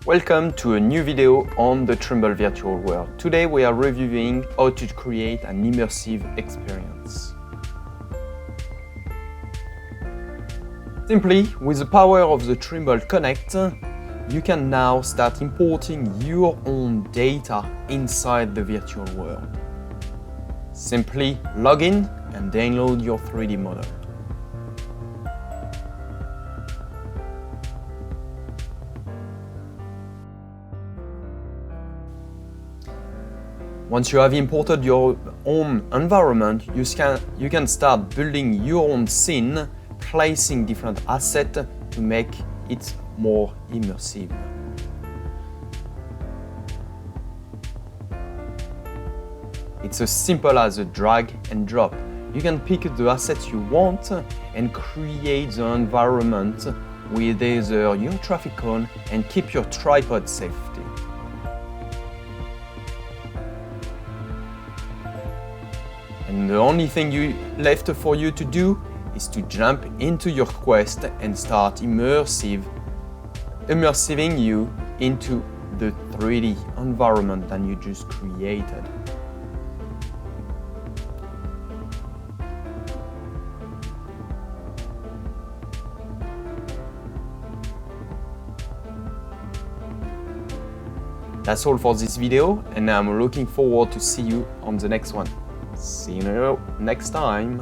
Welcome to a new video on the Trimble virtual world. Today we are reviewing how to create an immersive experience. Simply, with the power of the Trimble Connect, you can now start importing your own data inside the virtual world. Simply log in and download your 3D model. Once you have imported your own environment, you can start building your own scene, placing different assets to make it more immersive. It's as simple as a drag and drop. You can pick the assets you want and create the environment with either your traffic cone and keep your tripod safety. And the only thing left for you to do is to jump into your quest and start immersing you into the 3D environment that you just created. That's all for this video, and I'm looking forward to see you on the next one. See you next time.